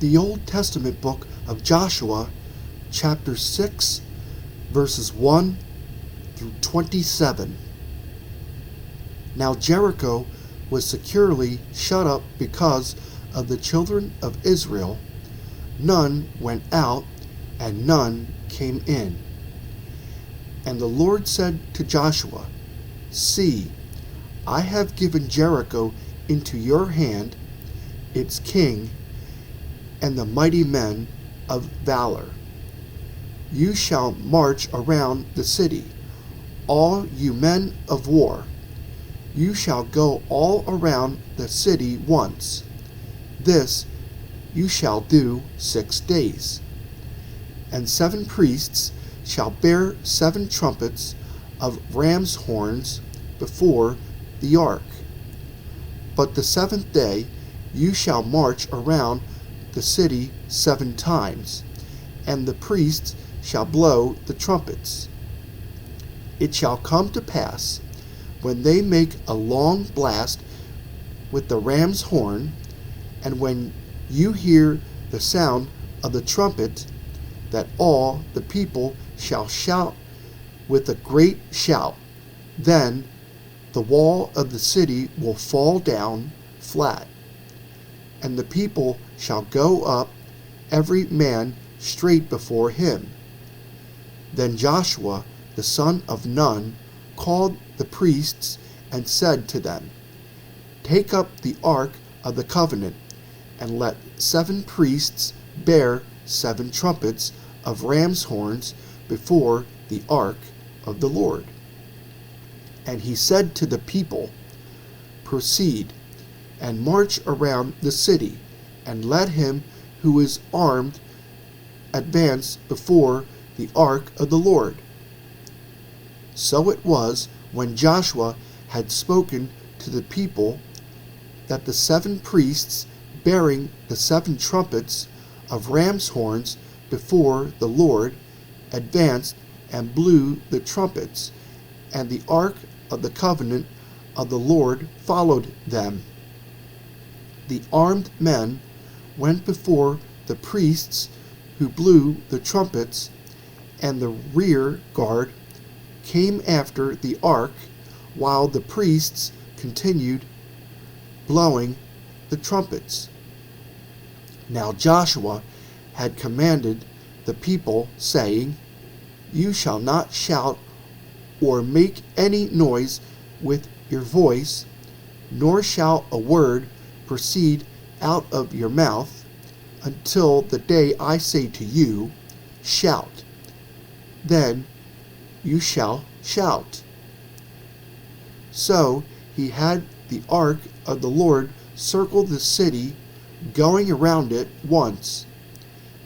the Old Testament book of Joshua, chapter 6, verses 1 through 27. Now Jericho was securely shut up because of the children of Israel. None went out, and none came in. And the Lord said to Joshua, See, I have given Jericho into your hand, its king, and the mighty men of valor. You shall march around the city, all you men of war. You shall go all around the city once. This you shall do 6 days. And 7 priests shall bear 7 trumpets of ram's horns before the ark. But the 7th day you shall march around the city 7 times, and the priests shall blow the trumpets. It shall come to pass, when they make a long blast with the ram's horn, and when you hear the sound of the trumpet, that all the people shall shout with a great shout. Then the wall of the city will fall down flat, and the people shall go up, every man straight before him. Then Joshua the son of Nun called the priests and said to them, Take up the ark of the covenant, and let 7 priests bear 7 trumpets of ram's horns before the ark of the Lord. And he said to the people, Proceed, and march around the city, and let him who is armed advance before the ark of the Lord. So it was, when Joshua had spoken to the people, that the 7 priests bearing the 7 trumpets of ram's horns before the Lord advanced and blew the trumpets, and the ark of the covenant of the Lord followed them. The armed men went before the priests who blew the trumpets, and the rear guard came after the ark, while the priests continued blowing the trumpets. Now Joshua had commanded the people, saying, You shall not shout or make any noise with your voice, nor shall a word proceed out of your mouth, until the day I say to you, Shout. Then you shall shout. So he had the ark of the Lord circle the city, going around it once.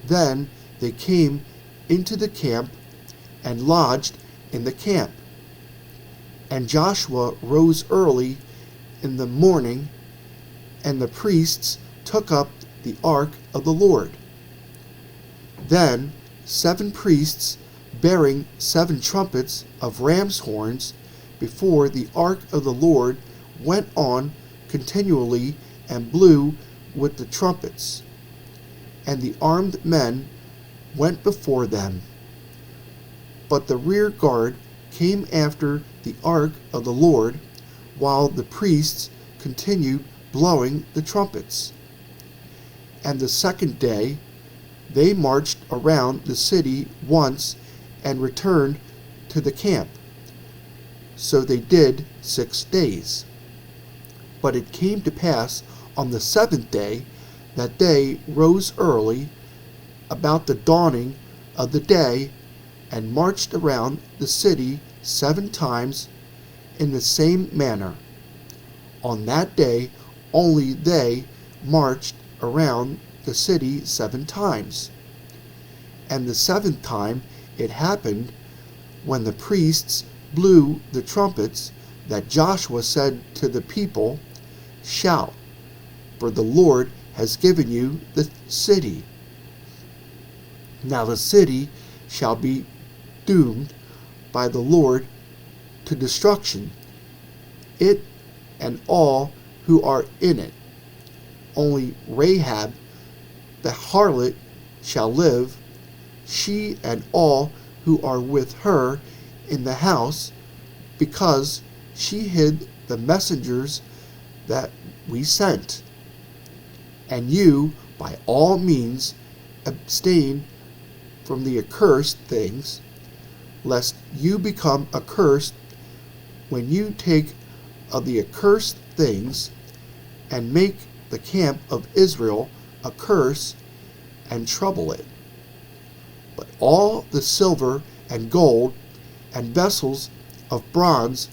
Then they came into the camp and lodged in the camp. And Joshua rose early in the morning, and the priests took up the ark of the Lord. Then 7 priests bearing 7 trumpets of ram's horns before the ark of the Lord went on continually and blew with the trumpets. And the armed men went before them. But the rear guard came after the ark of the Lord, while the priests continued blowing the trumpets. And the 2nd day they marched around the city once and returned to the camp. So they did 6 days. But it came to pass on the 7th day that they rose early, about the dawning of the day, and marched around the city 7 times in the same manner. On that day only they marched around the city 7 times. And the 7th time it happened, when the priests blew the trumpets, that Joshua said to the people, Shout, for the Lord has given you the city. Now the city shall be doomed by the Lord to destruction, it and all who are in it. Only Rahab the harlot shall live, she and all who are with her in the house, because she hid the messengers that we sent. And you, by all means, abstain from the accursed things, lest you become accursed when you take of the accursed things, and make the camp of Israel a curse, and trouble it. But all the silver and gold, and vessels of bronze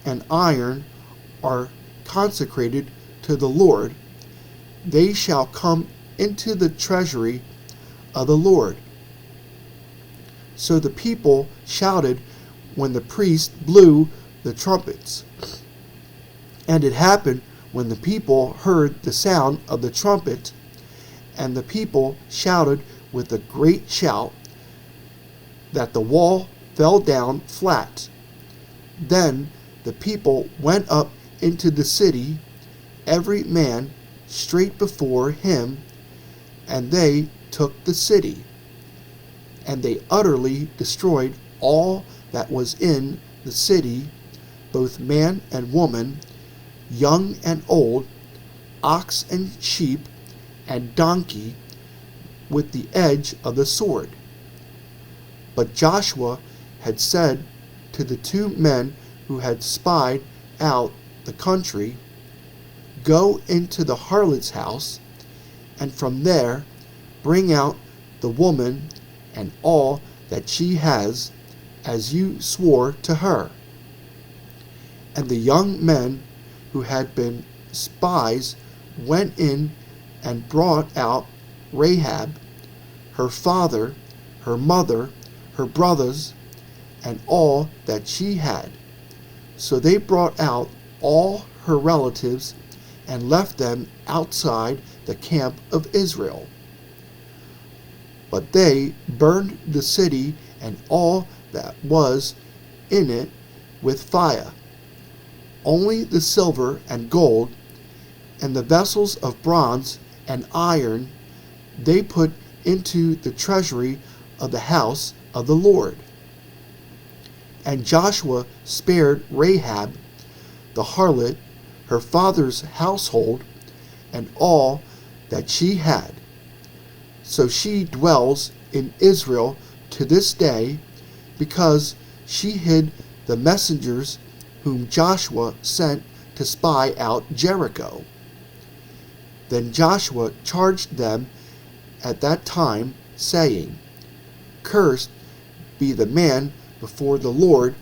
and iron are consecrated to the Lord. They shall come into the treasury of the Lord. So the people shouted when the priest blew the trumpets. And it happened when the people heard the sound of the trumpet, and the people shouted with a great shout, that the wall fell down flat. Then the people went up into the city, every man straight before him, and they took the city. And they utterly destroyed all that was in the city, both man and woman, young and old, ox and sheep, and donkey, with the edge of the sword. But Joshua had said to the two men who had spied out the country, Go into the harlot's house, and from there bring out the woman and all that she has, as you swore to her. And the young men who had been spies went in and brought out Rahab, her father, her mother, her brothers, and all that she had. So they brought out all her relatives and left them outside the camp of Israel. But they burned the city and all that was in it with fire. Only the silver and gold and the vessels of bronze and iron they put into the treasury of the house of the Lord. And Joshua spared Rahab, the harlot, her father's household, and all that she had. So she dwells in Israel to this day, because she hid the messengers whom Joshua sent to spy out Jericho. Then Joshua charged them at that time, saying, Cursed be the man before the Lord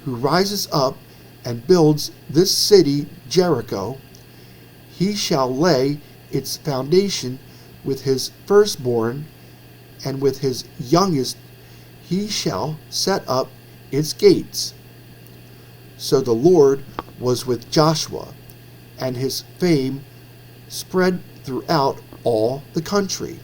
who rises up and builds this city Jericho. He shall lay its foundation with his firstborn, and with his youngest he shall set up its gates. So the Lord was with Joshua, and his fame spread throughout all the country.